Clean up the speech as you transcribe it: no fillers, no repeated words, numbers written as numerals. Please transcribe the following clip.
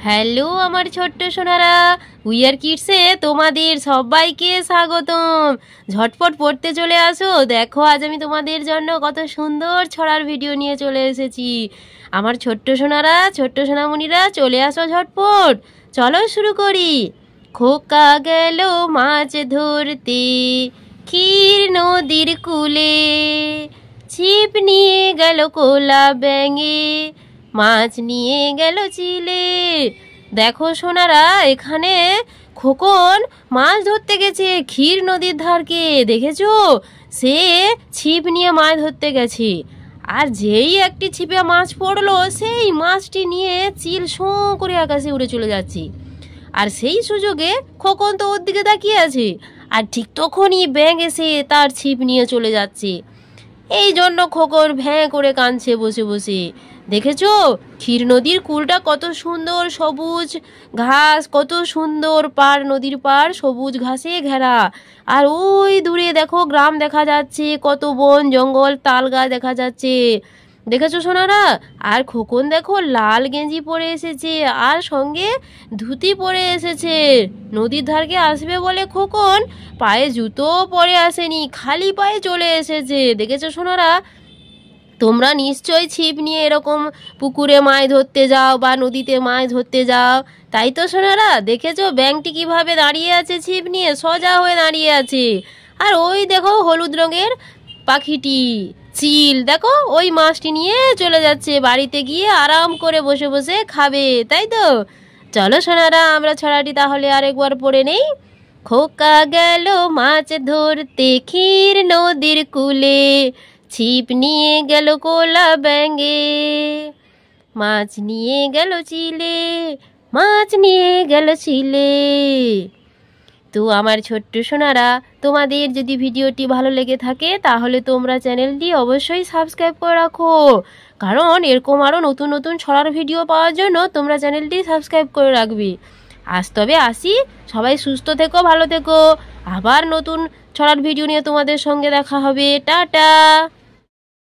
Hello আমার ছোট্ট Sonara, wear কিডসে তোমাদের সবাইকে স্বাগতম। ঝটপট পড়তে চলে আসো। দেখো আজ আমি তোমাদের জন্য কত সুন্দর ছড়ার ভিডিও নিয়ে চলে এসেছি। আমার ছোট্ট সোনারা, ছোট্ট সোনামণিরা, চলে আসো ঝটপট। চলো শুরু করি। খোকা গেল মাছ ধরতে ক্ষীর নদীর কূলে, ছিপ নিয়ে গেল কোলা ব্যাঙে, মাছ নিয়ে গেল চিলে। দেখো সোনারা, এখানে খোকন মাছ ধরতে গেছে ক্ষীর নদীর ধারকে, দেখেছো? সে ছিপ নিয়ে মাছ ধরতে গেছে, আর যেই একটি ছিপে মাছ পড়লো, সেই মাছটি নিয়ে চিল শোঁ করে আকাশে উড়ে চলে যাচ্ছে। আর সেই সুযোগে খোকন তো ওর দিকে তাকিয়ে আছে, আর ঠিক তখনই ব্যাঙ এসে তার ছিপ নিয়ে চলে যাচ্ছে। এই জন্য খোকন ভ্যাঁ করে কাঁদছে বসে বসে। দেখেছো ক্ষীর নদীর কূলটা কত সুন্দর, সবুজ ঘাস, কত সুন্দর পাড়, নদীর পাড় সবুজ ঘাসে ঘেরা। আর ওই দূরে দেখো গ্রাম দেখা যাচ্ছে, কত বন জঙ্গল, তাল গাছ দেখা যাচ্ছে। দেখেছো সোনারা? আর খোকন দেখো লাল গেঞ্জি পরে এসেছে, আর সঙ্গে ধুতি পরে এসেছে। নদীর ধারকে আসবে বলে খোকন পায়ে জুতো পরে আসেনি, খালি পায়ে চলে এসেছে। দেখেছো সোনারা? তোমরা নিশ্চয়ই ছিপ নিয়ে এরকম পুকুরে মাছ ধরতে যাও বা নদীতে মাছ ধরতে যাও, তাই তো সোনারা? দেখেছো ব্যাঙটি কিভাবে দাঁড়িয়ে আছে, ছিপ নিয়ে সোজা হয়ে দাঁড়িয়ে আছে। আর ওই দেখো হলুদ রঙের পাখিটি চিল, দেখো ওই মাছটি নিয়ে চলে যাচ্ছে, বাড়িতে গিয়ে আরাম করে বসে বসে খাবে, তাই তো? চলো সোনারা, আমরা ছড়াটি তাহলে আরেকবার পড়ে নেই। খোকা গেল মাছ ধরতে ক্ষীর নদীর কূলে, ছিপ নিয়ে গেল কোলা ব্যাঙে, মাছ নিয়ে গেল চিলে, মাছ নিয়ে গেল চিলে। তো আমার ছোট্ট সোনারা, তোমাদের যদি ভিডিওটি ভালো লেগে থাকে তাহলে তোমরা চ্যানেলটি অবশ্যই সাবস্ক্রাইব করে রাখো, কারণ এরকম আরও নতুন নতুন ছড়ার ভিডিও পাওয়ার জন্য তোমরা চ্যানেলটি সাবস্ক্রাইব করে রাখবে। আজ তবে আসি, সবাই সুস্থ থেকো, ভালো থেকো। আবার নতুন ছড়ার ভিডিও নিয়ে তোমাদের সঙ্গে দেখা হবে। টাটা।